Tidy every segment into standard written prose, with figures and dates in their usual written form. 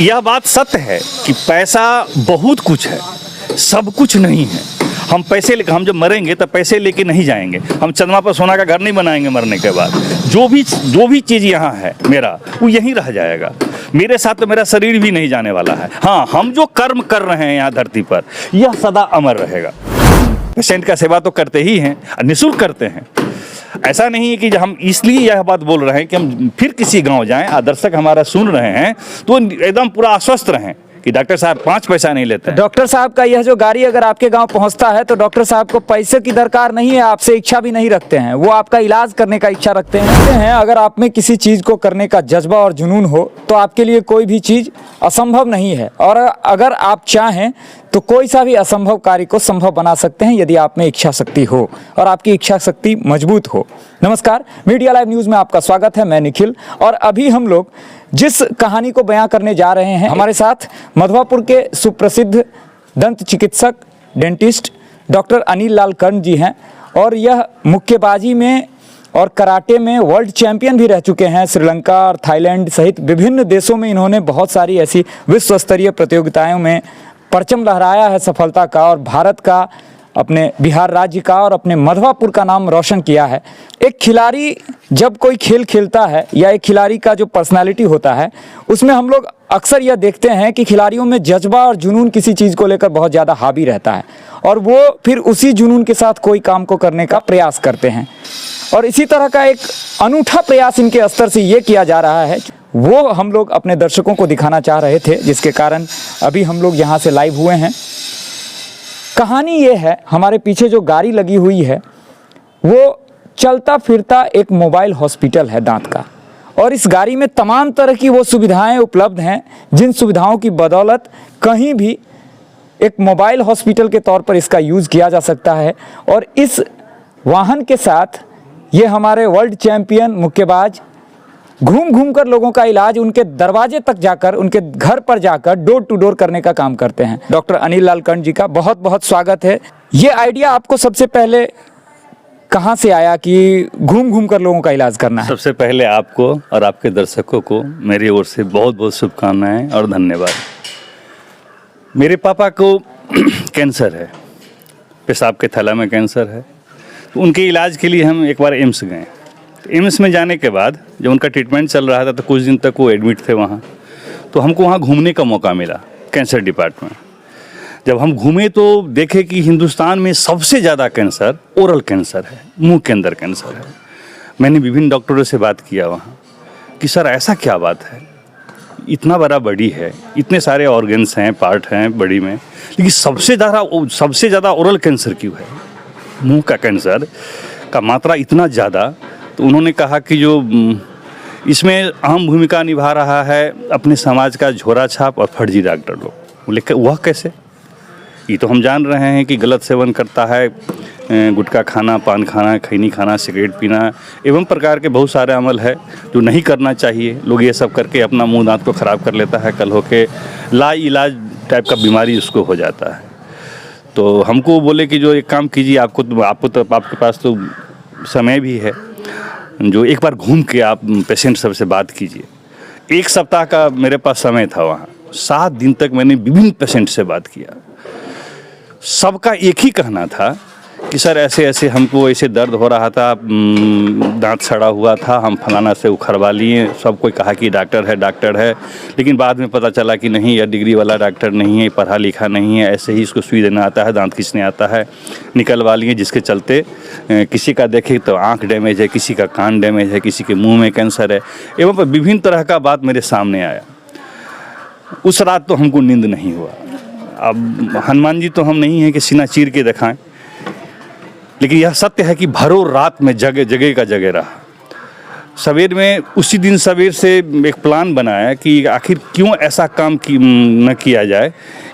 यह बात सत्य है कि पैसा बहुत कुछ है, सब कुछ नहीं है। हम पैसे लेकर, हम जब मरेंगे तब पैसे लेके नहीं जाएंगे। हम चंद्रमा पर सोना का घर नहीं बनाएंगे मरने के बाद। जो भी चीज़ यहाँ है मेरा, वो यहीं रह जाएगा। मेरे साथ तो मेरा शरीर भी नहीं जाने वाला है। हाँ, हम जो कर्म कर रहे हैं यहाँ धरती पर, यह सदा अमर रहेगा। पेशेंट का सेवा तो करते ही हैं, निःशुल्क करते हैं। ऐसा नहीं है कि हम इसलिए यह बात बोल रहे हैं कि हम फिर किसी गांव जाएं, दर्शक हमारा सुन रहे हैं तो एकदम पूरा आश्वस्त रहें कि डॉक्टर साहब 5 पैसा नहीं लेते हैं। डॉक्टर साहब का यह जो गाड़ी अगर आपके गांव पहुंचता है तो डॉक्टर साहब को पैसे की दरकार नहीं है, आपसे इच्छा भी नहीं रखते हैं, वो आपका इलाज करने का इच्छा रखते हैं। अगर आप में किसी चीज़ को करने का जज्बा और जुनून हो तो आपके लिए कोई भी चीज़ असंभव नहीं है, और अगर आप चाहें तो कोई सा भी असंभव कार्य को संभव बना सकते हैं यदि आप में इच्छा शक्ति हो और आपकी इच्छा शक्ति मजबूत हो। नमस्कार, मीडिया लाइव न्यूज़ में आपका स्वागत है। मैं निखिल, और अभी हम लोग जिस कहानी को बयां करने जा रहे हैं, हमारे साथ मधवापुर के सुप्रसिद्ध दंत चिकित्सक डेंटिस्ट डॉक्टर अनिल लाल कर्ण जी हैं, और यह मुक्केबाजी में और कराटे में वर्ल्ड चैंपियन भी रह चुके हैं। श्रीलंका और थाईलैंड सहित विभिन्न देशों में इन्होंने बहुत सारी ऐसी विश्व स्तरीय प्रतियोगिताओं में परचम लहराया है सफलता का, और भारत का, अपने बिहार राज्य का और अपने मधवापुर का नाम रोशन किया है। एक खिलाड़ी जब कोई खेल खेलता है या एक खिलाड़ी का जो पर्सनालिटी होता है, उसमें हम लोग अक्सर यह देखते हैं कि खिलाड़ियों में जज्बा और जुनून किसी चीज़ को लेकर बहुत ज़्यादा हावी रहता है, और वो फिर उसी जुनून के साथ कोई काम को करने का प्रयास करते हैं। और इसी तरह का एक अनूठा प्रयास इनके स्तर से ये किया जा रहा है, वो हम लोग अपने दर्शकों को दिखाना चाह रहे थे, जिसके कारण अभी हम लोग यहाँ से लाइव हुए हैं। कहानी ये है, हमारे पीछे जो गाड़ी लगी हुई है वो चलता फिरता एक मोबाइल हॉस्पिटल है दांत का, और इस गाड़ी में तमाम तरह की वो सुविधाएं उपलब्ध हैं जिन सुविधाओं की बदौलत कहीं भी एक मोबाइल हॉस्पिटल के तौर पर इसका यूज़ किया जा सकता है। और इस वाहन के साथ ये हमारे वर्ल्ड चैंपियन मुक्केबाज घूम घूम कर लोगों का इलाज उनके दरवाजे तक जाकर, उनके घर पर जाकर डोर टू डोर करने का काम करते हैं। डॉक्टर अनिल लाल कर्ण जी का बहुत बहुत स्वागत है। ये आइडिया आपको सबसे पहले कहाँ से आया कि घूम घूम कर लोगों का इलाज करना है? सबसे पहले आपको और आपके दर्शकों को मेरी ओर से बहुत बहुत शुभकामनाएं और धन्यवाद। मेरे पापा को कैंसर है, पेशाब के थैला में कैंसर है, तो उनके इलाज के लिए हम एक बार एम्स गए। एम्स में जाने के बाद जब उनका ट्रीटमेंट चल रहा था तो कुछ दिन तक वो एडमिट थे वहाँ, तो हमको वहाँ घूमने का मौका मिला कैंसर डिपार्टमेंट। जब हम घूमे तो देखे कि हिंदुस्तान में सबसे ज़्यादा कैंसर ओरल कैंसर है, मुंह के अंदर कैंसर है। मैंने विभिन्न डॉक्टरों से बात किया वहाँ कि सर ऐसा क्या बात है, इतना बड़ा बॉडी है, इतने सारे ऑर्गन्स हैं, पार्ट हैं बॉडी में, लेकिन सबसे ज़्यादा ओरल कैंसर क्यों है, मुंह का कैंसर का मात्रा इतना ज़्यादा। तो उन्होंने कहा कि जो इसमें अहम भूमिका निभा रहा है अपने समाज का झोरा छाप और फर्जी डॉक्टर लोग। बोले वह कैसे? ये तो हम जान रहे हैं कि गलत सेवन करता है, गुटखा खाना, पान खाना, खैनी खाना, सिगरेट पीना एवं प्रकार के बहुत सारे अमल है जो नहीं करना चाहिए। लोग ये सब करके अपना मुंह दांत को ख़राब कर लेता है, कल होके लाइलाज टाइप का बीमारी उसको हो जाता है। तो हमको बोले कि जो एक काम कीजिए, आपके पास तो समय भी है, जो एक बार घूम के आप पेशेंट सब से बात कीजिए। 1 सप्ताह का मेरे पास समय था वहाँ। 7 दिन तक मैंने विभिन्न पेशेंट से बात किया। सबका एक ही कहना था कि सर ऐसे ऐसे हमको ऐसे दर्द हो रहा था, दांत सड़ा हुआ था, हम फलाना से उखड़वा लिए। सब कोई कहा कि डॉक्टर है, लेकिन बाद में पता चला कि नहीं, यह डिग्री वाला डॉक्टर नहीं है, पढ़ा लिखा नहीं है, ऐसे ही इसको सुई देना आता है, दांत खींचने आता है, निकलवा लिए। जिसके चलते किसी का देखे तो आँख डैमेज है, किसी का कान डैमेज है, किसी के मुँह में कैंसर है, एवं विभिन्न तरह का बात मेरे सामने आया। उस रात तो हमको नींद नहीं हुआ। अब हनुमान जी तो हम नहीं हैं कि सीना चीर के दिखाएं, लेकिन यह सत्य है कि भरों रात में जगह का जगह रहा। सवेर में उसी दिन सवेर से एक प्लान बनाया कि आखिर क्यों ऐसा काम न किया जाए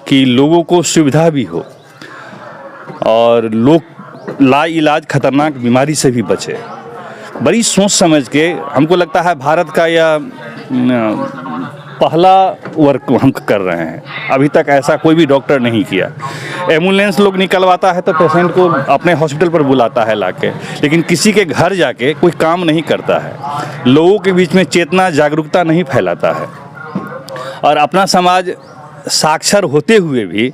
कि लोगों को सुविधा भी हो और लोग लाइलाज खतरनाक बीमारी से भी बचे। बड़ी सोच समझ के, हमको लगता है भारत का यह पहला वर्क हम कर रहे हैं। अभी तक ऐसा कोई भी डॉक्टर नहीं किया। एम्बुलेंस लोग निकलवाता है तो पेशेंट को अपने हॉस्पिटल पर बुलाता है लाके, लेकिन किसी के घर जाके कोई काम नहीं करता है, लोगों के बीच में चेतना जागरूकता नहीं फैलाता है। और अपना समाज साक्षर होते हुए भी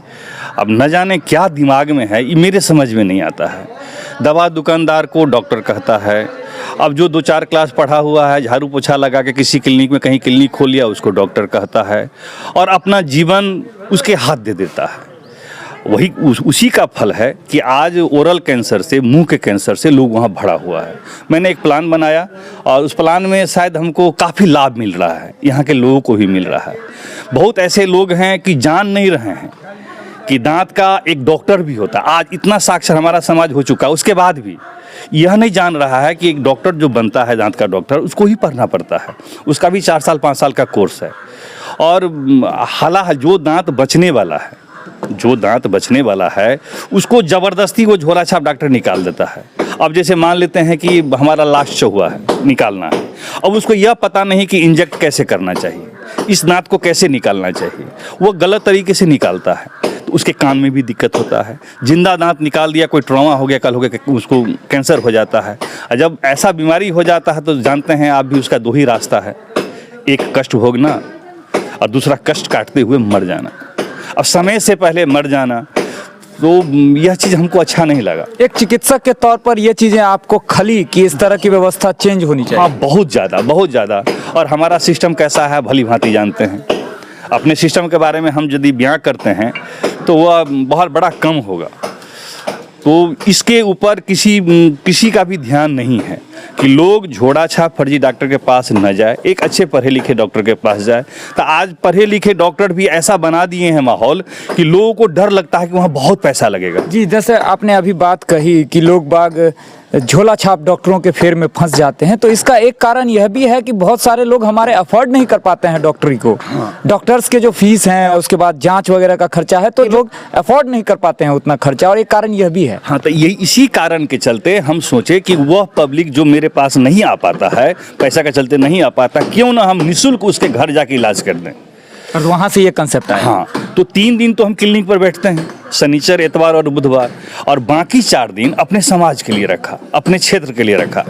अब न जाने क्या दिमाग में है, ये मेरे समझ में नहीं आता है। दवा दुकानदार को डॉक्टर कहता है, अब जो 2-4 क्लास पढ़ा हुआ है झाड़ू पोछा लगा के किसी क्लिनिक में कहीं क्लिनिक खोल लिया उसको डॉक्टर कहता है, और अपना जीवन उसके हाथ दे देता है। वही उसी का फल है कि आज ओरल कैंसर से, मुंह के कैंसर से लोग वहाँ भरा हुआ है। मैंने एक प्लान बनाया और उस प्लान में शायद हमको काफ़ी लाभ मिल रहा है, यहाँ के लोगों को भी मिल रहा है। बहुत ऐसे लोग हैं कि जान नहीं रहे हैं कि दांत का एक डॉक्टर भी होता है। आज इतना साक्षर हमारा समाज हो चुका है, उसके बाद भी यह नहीं जान रहा है कि एक डॉक्टर जो बनता है दांत का डॉक्टर, उसको ही पढ़ना पड़ता है। उसका भी 4 साल 5 साल का कोर्स है। और हालांकि जो दांत बचने वाला है उसको ज़बरदस्ती वो झोला छाप डॉक्टर निकाल देता है। अब जैसे मान लेते हैं कि हमारा लास्ट हुआ है, निकालना है, अब उसको यह पता नहीं कि इंजेक्ट कैसे करना चाहिए, इस दांत को कैसे निकालना चाहिए, वो गलत तरीके से निकालता है, तो उसके कान में भी दिक्कत होता है। जिंदा दांत निकाल दिया, कोई ट्रॉमा हो गया, कल हो गया, उसको कैंसर हो जाता है। और जब ऐसा बीमारी हो जाता है तो जानते हैं आप भी, उसका 2 ही रास्ता है, एक कष्ट भोगना और दूसरा कष्ट काटते हुए मर जाना। अब समय से पहले मर जाना, तो यह चीज़ हमको अच्छा नहीं लगा। एक चिकित्सक के तौर पर ये चीज़ें आपको खली कि इस तरह की व्यवस्था चेंज होनी चाहिए? हाँ, बहुत ज़्यादा। और हमारा सिस्टम कैसा है भली भांति जानते हैं। अपने सिस्टम के बारे में हम यदि बयां करते हैं तो वह बहुत बड़ा कम होगा। तो इसके ऊपर किसी का भी ध्यान नहीं है कि लोग झोड़ा छाप फर्जी डॉक्टर के पास न जाए, एक अच्छे पढ़े लिखे डॉक्टर के पास जाए। तो आज पढ़े लिखे डॉक्टर भी ऐसा बना दिए हैं माहौल कि लोगों को डर लगता है कि वहाँ बहुत पैसा लगेगा। जी, जैसे आपने अभी बात कही कि लोग बाग झोला छाप डॉक्टरों के फेर में फंस जाते हैं, तो इसका एक कारण यह भी है कि बहुत सारे लोग हमारे अफोर्ड नहीं कर पाते हैं डॉक्टरी को। डॉक्टर्स के जो फीस हैं, उसके बाद जांच वगैरह का खर्चा है, तो लोग अफोर्ड नहीं कर पाते हैं उतना खर्चा, और एक कारण यह भी है। हाँ, तो यही इसी कारण के चलते हम सोचे कि वह पब्लिक जो मेरे पास नहीं आ पाता है, पैसा के चलते नहीं आ पाता, क्यों ना हम निःशुल्क उसके घर जाके इलाज कर दें। और वहाँ से ये कंसेप्ट आया। हाँ, तो 3 दिन तो हम क्लिनिक पर बैठते हैं, शनिचर, इतवार और बुधवार, और बाकी 4 दिन अपने समाज के लिए रखा, अपने क्षेत्र के लिए रखा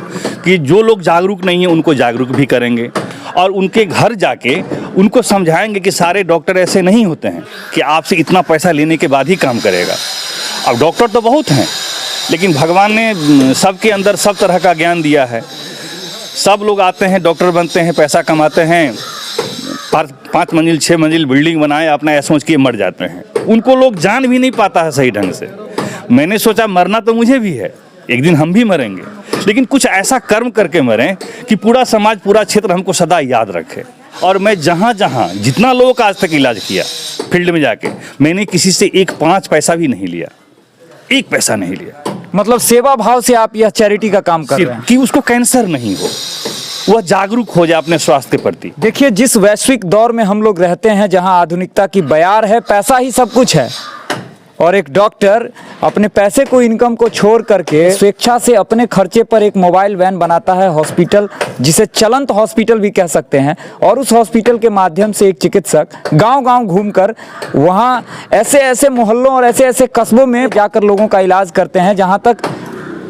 कि जो लोग जागरूक नहीं हैं उनको जागरूक भी करेंगे, और उनके घर जाके उनको समझाएंगे कि सारे डॉक्टर ऐसे नहीं होते हैं कि आपसे इतना पैसा लेने के बाद ही काम करेगा। अब डॉक्टर तो बहुत हैं, लेकिन भगवान ने सबके अंदर सब तरह का ज्ञान दिया है। सब लोग आते हैं, डॉक्टर बनते हैं, पैसा कमाते हैं, 5 मंजिल 6 मंजिल बिल्डिंग बनाए, अपना ऐसा सोच के मर जाते हैं। उनको लोग जान भी नहीं पाता है सही ढंग से। मैंने सोचा मरना तो मुझे भी है, एक दिन हम भी मरेंगे, लेकिन कुछ ऐसा कर्म करके मरें कि पूरा समाज, पूरा क्षेत्र हमको सदा याद रखे। और मैं जहाँ जहाँ जितना लोगों का आज तक इलाज किया फील्ड में जाके, मैंने किसी से 1-5 पैसा भी नहीं लिया, 1 पैसा नहीं लिया। मतलब सेवा भाव से आप यह चैरिटी का काम कर रहे हैं कि उसको कैंसर नहीं हो, वह जागरूक हो जाए अपने स्वास्थ्य के प्रति। देखिए, जिस वैश्विक दौर में हम लोग रहते हैं, जहां आधुनिकता की बयार है, पैसा ही सब कुछ है, और एक डॉक्टर अपने पैसे को, इनकम को छोड़ करके स्वेच्छा से अपने खर्चे पर एक मोबाइल वैन बनाता है, हॉस्पिटल, जिसे चलंत हॉस्पिटल भी कह सकते हैं, और उस हॉस्पिटल के माध्यम से एक चिकित्सक गांव-गांव घूमकर वहां ऐसे ऐसे मोहल्लों और ऐसे ऐसे कस्बों में जाकर लोगों का इलाज करते हैं जहां तक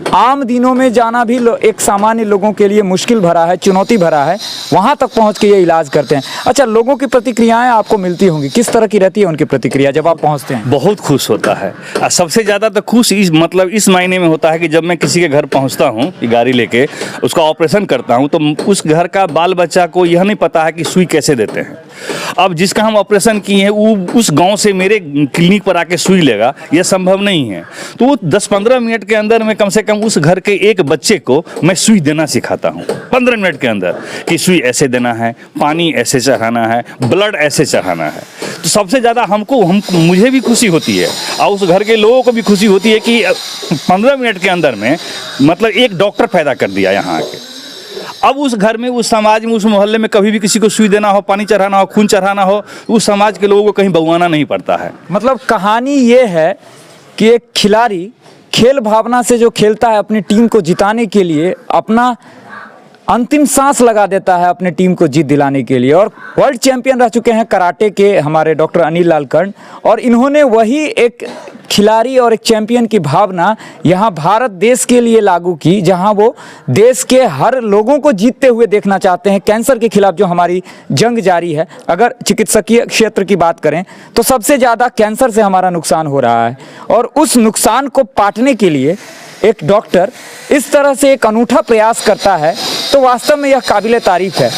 आम दिनों में जाना भी एक सामान्य लोगों के लिए मुश्किल भरा है, चुनौती भरा है, वहां तक पहुंच के ये इलाज करते हैं। अच्छा, लोगों की प्रतिक्रियाएं आपको मिलती होंगी, किस तरह की रहती है उनकी प्रतिक्रिया जब आप पहुंचते हैं? बहुत खुश होता है, और सबसे ज़्यादा तो खुश इस मायने में होता है कि जब मैं किसी के घर पहुंचता हूं, गाड़ी लेके उसका ऑपरेशन करता हूं, तो उस घर का बाल बच्चा को यह नहीं पता है कि सुई कैसे देते हैं। अब जिसका हम ऑपरेशन किए हैं वो उस गांव से मेरे क्लिनिक पर आके सुई लेगा, यह संभव नहीं है। तो वो 10-15 मिनट के अंदर में कम से कम उस घर के एक बच्चे को मैं सुई देना सिखाता हूँ, 15 मिनट के अंदर, कि सुई ऐसे देना है, पानी ऐसे चढ़ाना है, ब्लड ऐसे चढ़ाना है। तो सबसे ज़्यादा मुझे भी खुशी होती है, और उस घर के लोगों को भी खुशी होती है कि 15 मिनट के अंदर में मतलब एक डॉक्टर पैदा कर दिया यहाँ आके। अब उस घर में, उस समाज में, उस मोहल्ले में कभी भी किसी को सुई देना हो, पानी चढ़ाना हो, खून चढ़ाना हो, उस समाज के लोगों को कहीं बउआना नहीं पड़ता है। मतलब कहानी ये है कि एक खिलाड़ी खेल भावना से जो खेलता है, अपनी टीम को जिताने के लिए अपना अंतिम सांस लगा देता है अपने टीम को जीत दिलाने के लिए। और वर्ल्ड चैंपियन रह चुके हैं कराटे के हमारे डॉक्टर अनिल लाल कर्ण, और इन्होंने वही एक खिलाड़ी और एक चैंपियन की भावना यहाँ भारत देश के लिए लागू की, जहाँ वो देश के हर लोगों को जीतते हुए देखना चाहते हैं। कैंसर के खिलाफ जो हमारी जंग जारी है, अगर चिकित्सकीय क्षेत्र की बात करें तो सबसे ज़्यादा कैंसर से हमारा नुकसान हो रहा है, और उस नुकसान को पाटने के लिए एक डॉक्टर इस तरह से एक अनूठा प्रयास करता है, तो वास्तव में यह काबिले तारीफ है।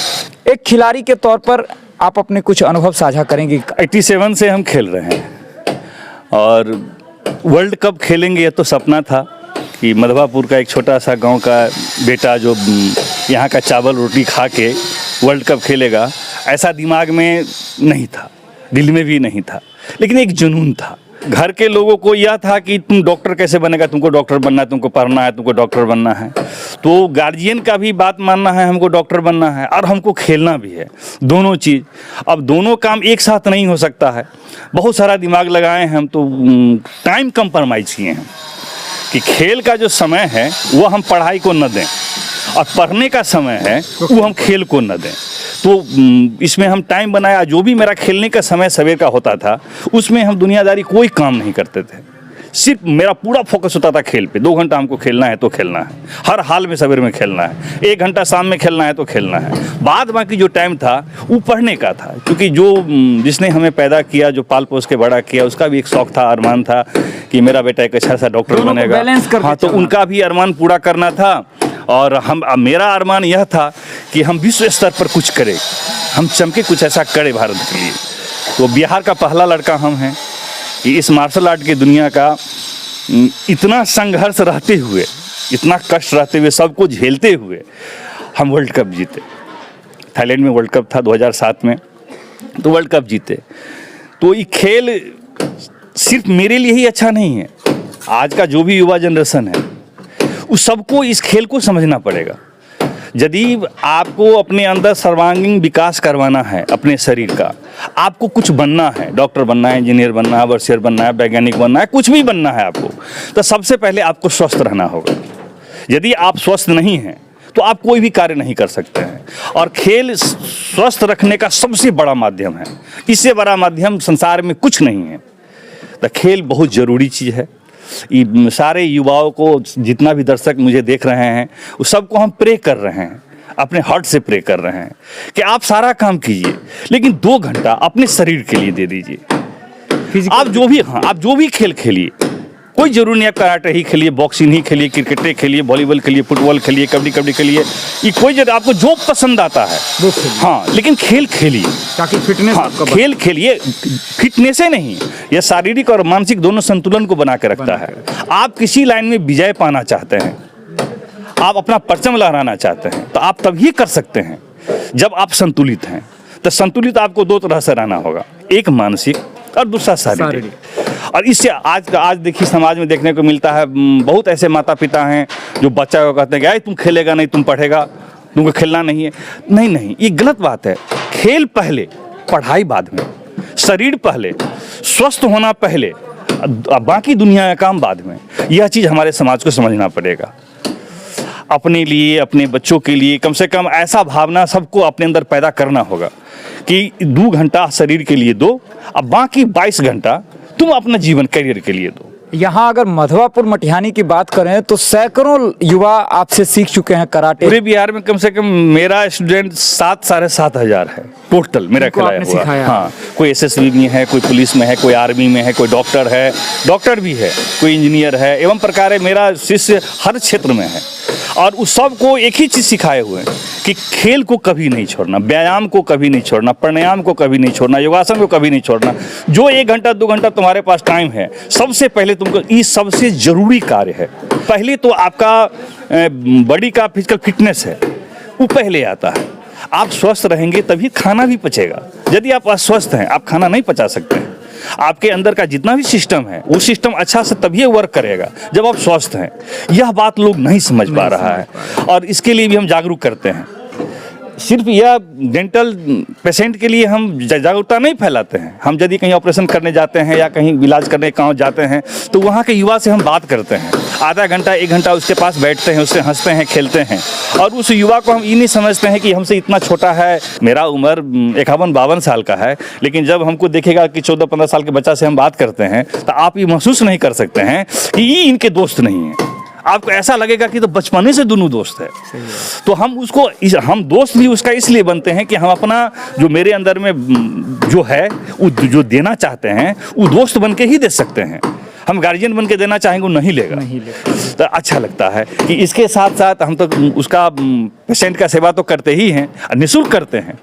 एक खिलाड़ी के तौर पर आप अपने कुछ अनुभव साझा करेंगे? 87 से हम खेल रहे हैं और वर्ल्ड कप खेलेंगे ये तो सपना था कि मधवापुर का एक छोटा सा गांव का बेटा जो यहाँ का चावल रोटी खा के वर्ल्ड कप खेलेगा, ऐसा दिमाग में नहीं था, दिल में भी नहीं था, लेकिन एक जुनून था। घर के लोगों को यह था कि तुम डॉक्टर कैसे बनेगा, तुमको डॉक्टर बनना है, तुमको पढ़ना है, तुमको डॉक्टर बनना है। तो गार्जियन का भी बात मानना है, हमको डॉक्टर बनना है और हमको खेलना भी है, दोनों चीज़। अब दोनों काम एक साथ नहीं हो सकता है। बहुत सारा दिमाग लगाए हैं हम, तो टाइम कंप्रोमाइज़ किए हैं कि खेल का जो समय है वो हम पढ़ाई को न दें और पढ़ने का समय है वो हम खेल को न दें। तो इसमें हम टाइम बनाया। जो भी मेरा खेलने का समय सवेर का होता था उसमें हम दुनियादारी कोई काम नहीं करते थे, सिर्फ मेरा पूरा फोकस होता था खेल पे। 2 घंटा हमको खेलना है तो खेलना है, हर हाल में सवेर में खेलना है, 1 घंटा शाम में खेलना है तो खेलना है। बाद बाकी जो टाइम था वो पढ़ने का था, क्योंकि जो जिसने हमें पैदा किया, जो पाल पोस के बड़ा किया, उसका भी एक शौक था, अरमान था कि मेरा बेटा एक अच्छा सा डॉक्टर बनेगा। हाँ, तो उनका भी अरमान पूरा करना था और मेरा अरमान यह था कि हम विश्व स्तर पर कुछ करें, हम चमके, कुछ ऐसा करें भारत के लिए। तो बिहार का पहला लड़का हम हैं कि इस मार्शल आर्ट की दुनिया का इतना संघर्ष रहते हुए, इतना कष्ट रहते हुए, सबको झेलते हुए हम वर्ल्ड कप जीते। थाईलैंड में वर्ल्ड कप था 2007 में, तो वर्ल्ड कप जीते। तो ये खेल सिर्फ मेरे लिए ही अच्छा नहीं है, आज का जो भी युवा जनरेशन है उस सबको इस खेल को समझना पड़ेगा। यदि आपको अपने अंदर सर्वांगीण विकास करवाना है अपने शरीर का, आपको कुछ बनना है, डॉक्टर बनना है, इंजीनियर बनना है, वर्षियर बनना है, वैज्ञानिक बनना है, कुछ भी बनना है आपको, तो सबसे पहले आपको स्वस्थ रहना होगा। यदि आप स्वस्थ नहीं हैं तो आप कोई भी कार्य नहीं कर सकते हैं। और खेल स्वस्थ रखने का सबसे बड़ा माध्यम है, इससे बड़ा माध्यम संसार में कुछ नहीं है। तो खेल बहुत ज़रूरी चीज़ है। सारे युवाओं को, जितना भी दर्शक मुझे देख रहे हैं, उस सबको हम प्रे कर रहे हैं, अपने हार्ट से प्रे कर रहे हैं कि आप सारा काम कीजिए, लेकिन 2 घंटा अपने शरीर के लिए दे दीजिए। आप जो भी खेल खेलिए, कोई जरूरी नहीं आप कराटे ही खेलिए, बॉक्सिंग ही खेलिए, क्रिकेट खेलिए, वॉलीबॉल खेलिए, फुटबॉल खेलिए, कबड्डी खेलिए, ये कोई जगह आपको जो पसंद आता है हाँ, लेकिन खेल खेलिए ताकि फिटनेस, खेल खेलिए। फिटनेस ही नहीं, यह शारीरिक और मानसिक दोनों संतुलन को बना के रखता है। आप किसी लाइन में विजय पाना चाहते हैं, आप अपना परचम लहराना चाहते हैं, तो आप तभी कर सकते हैं जब आप संतुलित हैं। तो संतुलित आपको 2 तरह से रहना होगा, एक मानसिक और दूसरा शारीरिक। और इससे आज देखिए समाज में देखने को मिलता है, बहुत ऐसे माता पिता हैं जो बच्चा को कहते हैं कि तुम खेलेगा नहीं, तुम पढ़ेगा, तुमको खेलना नहीं है। नहीं, ये गलत बात है। खेल पहले, पढ़ाई बाद में, शरीर पहले, स्वस्थ होना पहले, बाकी दुनिया का काम बाद में। यह चीज़ हमारे समाज को समझना पड़ेगा। अपने लिए, अपने बच्चों के लिए कम से कम ऐसा भावना सबको अपने अंदर पैदा करना होगा कि 2 घंटा शरीर के लिए दो, अब बाकी 22 घंटा तुम अपना जीवन करियर के लिए दो। यहाँ अगर मधवापुर मटिहानी की बात करें तो सैकड़ों युवा आपसे सीख चुके हैं कराटे। पूरे बिहार में कम से कम मेरा स्टूडेंट 7 साढ़े 7 हजार है टोटल मेरा खिलाया हुआ। हाँ, कोई एसएसबी में है, कोई पुलिस में है, कोई आर्मी में है, कोई डॉक्टर भी है, कोई इंजीनियर है। एवं प्रकार मेरा शिष्य हर क्षेत्र में है और उस सब को एक ही चीज़ सिखाए हुए हैं कि खेल को कभी नहीं छोड़ना, व्यायाम को कभी नहीं छोड़ना, प्राणायाम को कभी नहीं छोड़ना, योगासन को कभी नहीं छोड़ना। जो 1 घंटा 2 घंटा तुम्हारे पास टाइम है, सबसे पहले तुमको ये सबसे ज़रूरी कार्य है। पहले तो आपका बॉडी का फिजिकल फिटनेस है, वो पहले आता है। आप स्वस्थ रहेंगे तभी खाना भी पचेगा। यदि आप अस्वस्थ हैं, आप खाना नहीं पचा सकते हैं। आपके अंदर का जितना भी सिस्टम है वो सिस्टम अच्छा से तभी वर्क करेगा जब आप स्वस्थ हैं। यह बात लोग नहीं समझ पा रहा है और इसके लिए भी हम जागरूक करते हैं। सिर्फ यह डेंटल पेशेंट के लिए हम जागरूकता नहीं फैलाते हैं। हम यदि कहीं ऑपरेशन करने जाते हैं या कहीं इलाज करने कहीं जाते हैं तो वहाँ के युवा से हम बात करते हैं, आधा घंटा 1 घंटा उसके पास बैठते हैं, उससे हंसते हैं, खेलते हैं। और उस युवा को हम ये नहीं समझते हैं कि हमसे इतना छोटा है। मेरा उम्र 51-52 साल का है, लेकिन जब हमको देखेगा कि 14-15 साल के बच्चा से हम बात करते हैं तो आप ये महसूस नहीं कर सकते हैं कि ये इनके दोस्त नहीं है। आपको ऐसा लगेगा कि तो बचपने से दोनों दोस्त है। तो हम उसको हम दोस्त भी उसका इसलिए बनते हैं कि हम अपना जो मेरे अंदर में जो है वो जो देना चाहते हैं वो दोस्त बन के ही दे सकते हैं। हम गार्जियन बन के देना चाहेंगे वो नहीं लेगा। तो अच्छा लगता है कि इसके साथ साथ हम तो उसका पेशेंट का सेवा तो करते ही हैं, निःशुल्क करते हैं।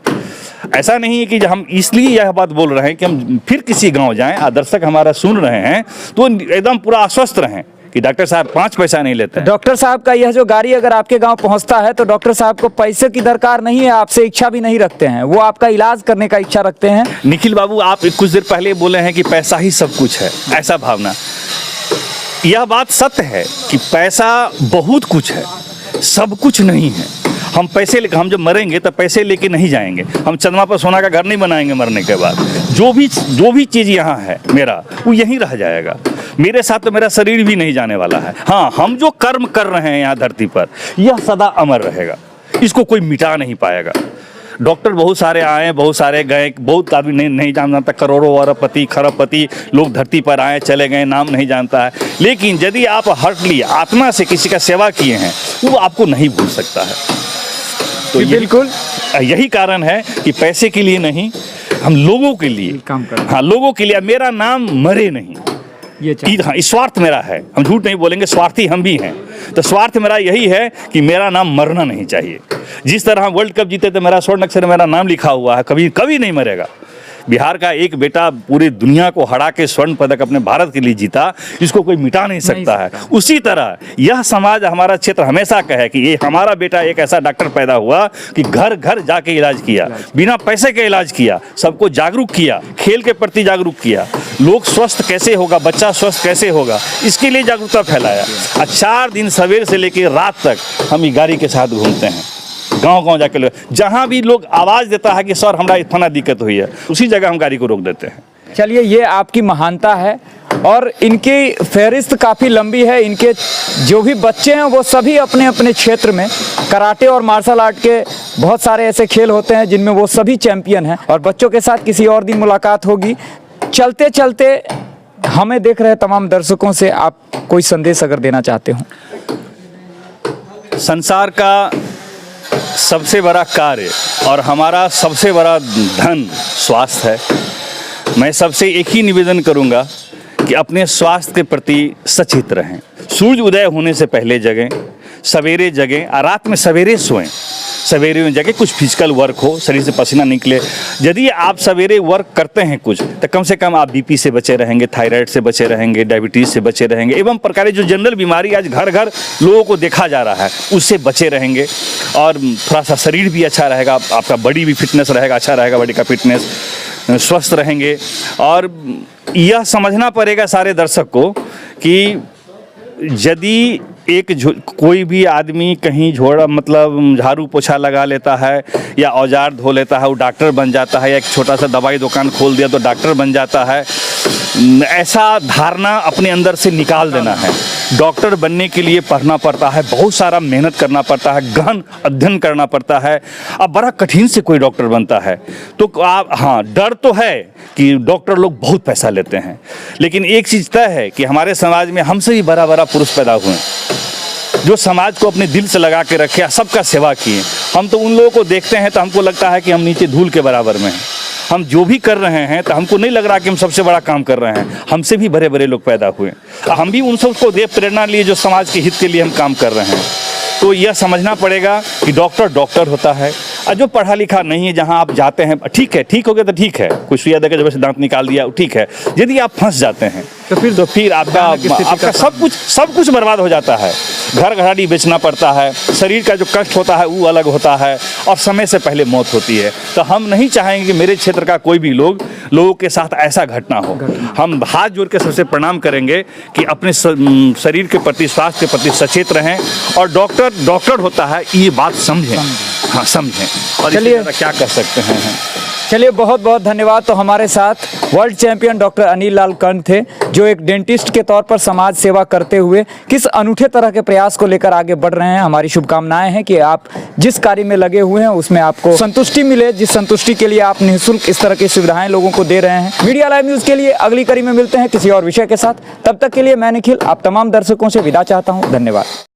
ऐसा नहीं है कि हम इसलिए यह बात बोल रहे हैं कि हम फिर किसी गांव जाएं, दर्शक हमारा सुन रहे हैं तो एकदम पूरा आश्वस्त रहें कि डॉक्टर साहब 5 पैसा नहीं लेते हैं। डॉक्टर साहब का यह जो गाड़ी अगर आपके गांव पहुंचता है तो डॉक्टर साहब को पैसे की दरकार नहीं है, आपसे इच्छा भी नहीं रखते हैं, वो आपका इलाज करने का इच्छा रखते हैं। निखिल बाबू, आप कुछ देर पहले बोले हैं कि पैसा ही सब कुछ है, ऐसा भावना। यह बात सत्य है कि पैसा बहुत कुछ है, सब कुछ नहीं है। हम जब मरेंगे तो पैसे लेके नहीं जाएंगे। हम चंद्रमा पर सोना का घर नहीं बनाएंगे मरने के बाद। जो भी चीज़ यहाँ है मेरा, वो यहीं रह जाएगा। मेरे साथ तो मेरा शरीर भी नहीं जाने वाला है। हाँ, हम जो कर्म कर रहे हैं यहाँ धरती पर, यह सदा अमर रहेगा, इसको कोई मिटा नहीं पाएगा। डॉक्टर बहुत सारे आए, बहुत सारे गए, बहुत आदमी नहीं जानता, करोड़ों अरबपति खरबपति लोग धरती पर आए चले गए, नाम नहीं जानता है। लेकिन यदि आप हार्टली आत्मा से किसी का सेवा किए हैं, वो आपको नहीं भूल सकता है। तो बिल्कुल यही कारण है कि पैसे के लिए नहीं, हम लोगों के लिए काम कर। हाँ, लोगों के लिए। मेरा नाम मरे नहीं, हाँ, स्वार्थ मेरा है। हम झूठ नहीं बोलेंगे, स्वार्थी हम भी हैं। तो स्वार्थ मेरा यही है कि मेरा नाम मरना नहीं चाहिए। जिस तरह हम वर्ल्ड कप जीते थे, मेरा स्वर्ण अक्षर मेरा नाम लिखा हुआ है, कभी कभी नहीं मरेगा। बिहार का एक बेटा पूरी दुनिया को हरा के स्वर्ण पदक अपने भारत के लिए जीता, इसको कोई मिटा नहीं सकता है। उसी तरह यह समाज, हमारा क्षेत्र हमेशा कहे कि ये हमारा बेटा एक ऐसा डॉक्टर पैदा हुआ कि घर घर जाके इलाज किया, बिना पैसे के इलाज किया, सबको जागरूक किया, खेल के प्रति जागरूक किया, लोग स्वस्थ कैसे होगा, बच्चा स्वस्थ कैसे होगा, इसके लिए जागरूकता फैलाया। 4 दिन सवेर से लेकर रात तक हम ये गाड़ी के साथ घूमते हैं, गांव-गांव जाके लोग, जहां भी लोग आवाज़ देता है कि सर हमारा इतना दिक्कत हुई है, उसी जगह हम गाड़ी को रोक देते हैं। चलिए, ये आपकी महानता है और इनकी फहरिस्त काफ़ी लंबी है। इनके जो भी बच्चे हैं वो सभी अपने अपने क्षेत्र में कराटे और मार्शल आर्ट के बहुत सारे ऐसे खेल होते हैं जिनमें वो सभी चैंपियन हैं। और बच्चों के साथ किसी और दिन मुलाकात होगी। चलते चलते हमें देख रहे तमाम दर्शकों से आप कोई संदेश अगर देना चाहते हो। संसार का सबसे बड़ा कार्य और हमारा सबसे बड़ा धन स्वास्थ्य है। मैं सबसे एक ही निवेदन करूंगा कि अपने स्वास्थ्य के प्रति सचेत रहें। सूर्य उदय होने से पहले जगें, सवेरे जगें और रात में सवेरे सोएं। सवेरे में जगह कुछ फिजिकल वर्क हो, शरीर से पसीना निकले। यदि आप सवेरे वर्क करते हैं कुछ, तो कम से कम आप बीपी से बचे रहेंगे, थायराइड से बचे रहेंगे, डायबिटीज़ से बचे रहेंगे, एवं प्रकार जो जनरल बीमारी आज घर घर लोगों को देखा जा रहा है, उससे बचे रहेंगे। और थोड़ा सा शरीर भी अच्छा रहेगा, आपका बॉडी भी फिटनेस रहेगा, अच्छा रहेगा, बॉडी का फिटनेस, स्वस्थ रहेंगे। और यह समझना पड़ेगा सारे दर्शक को कि यदि कोई भी आदमी कहीं झाड़ू पोछा लगा लेता है या औजार धो लेता है, वो डॉक्टर बन जाता है, या एक छोटा सा दवाई दुकान खोल दिया तो डॉक्टर बन जाता है, ऐसा धारणा अपने अंदर से निकाल देना है। डॉक्टर बनने के लिए पढ़ना पड़ता है, बहुत सारा मेहनत करना पड़ता है, गहन अध्ययन करना पड़ता है। अब बड़ा कठिन से कोई डॉक्टर बनता है तो आप, हाँ, डर तो है कि डॉक्टर लोग बहुत पैसा लेते हैं, लेकिन एक चीज़ तय है कि हमारे समाज में हमसे भी बड़ा बड़ा पुरुष पैदा हुए जो समाज को अपने दिल से लगा के रखे, सबका सेवा किए। हम तो उन लोगों को देखते हैं तो हमको लगता है कि हम नीचे धूल के बराबर में हैं। हम जो भी कर रहे हैं तो हमको नहीं लग रहा कि हम सबसे बड़ा काम कर रहे हैं। हमसे भी बड़े बड़े लोग पैदा हुए, हम भी उन सबको देव प्रेरणा लिए जो समाज के हित के लिए हम काम कर रहे हैं। तो यह समझना पड़ेगा कि डॉक्टर होता है, और जो पढ़ा लिखा नहीं है, जहाँ आप जाते हैं, ठीक है, ठीक हो गया तो ठीक है, कुछ सुइया देकर जब से दांत निकाल दिया ठीक है। यदि आप फंस जाते हैं तो फिर आपका सब कुछ बर्बाद हो जाता है। घर घराड़ी बेचना पड़ता है, शरीर का जो कष्ट होता है वो अलग होता है, और समय से पहले मौत होती है। तो हम नहीं चाहेंगे कि मेरे क्षेत्र का कोई भी लोगों के साथ ऐसा घटना हो। हम हाथ जोड़ के सबसे प्रणाम करेंगे कि अपने शरीर के प्रति, स्वास्थ्य के प्रति सचेत रहें, और डॉक्टर होता है ये बात समझें, हाँ समझें। और चलिए क्या कर सकते हैं। चलिए बहुत बहुत धन्यवाद। तो हमारे साथ वर्ल्ड चैंपियन डॉक्टर अनिल लाल कंठ थे, जो एक डेंटिस्ट के तौर पर समाज सेवा करते हुए किस अनूठे तरह के प्रयास को लेकर आगे बढ़ रहे हैं। हमारी शुभकामनाएं हैं कि आप जिस कार्य में लगे हुए हैं उसमें आपको संतुष्टि मिले, जिस संतुष्टि के लिए आप निःशुल्क इस तरह की सुविधाएं लोगों को दे रहे हैं। मीडिया लाइव न्यूज़ के लिए अगली कड़ी में मिलते हैं किसी और विषय के साथ। तब तक के लिए मैं निखिल आप तमाम दर्शकों से विदा चाहता हूँ। धन्यवाद।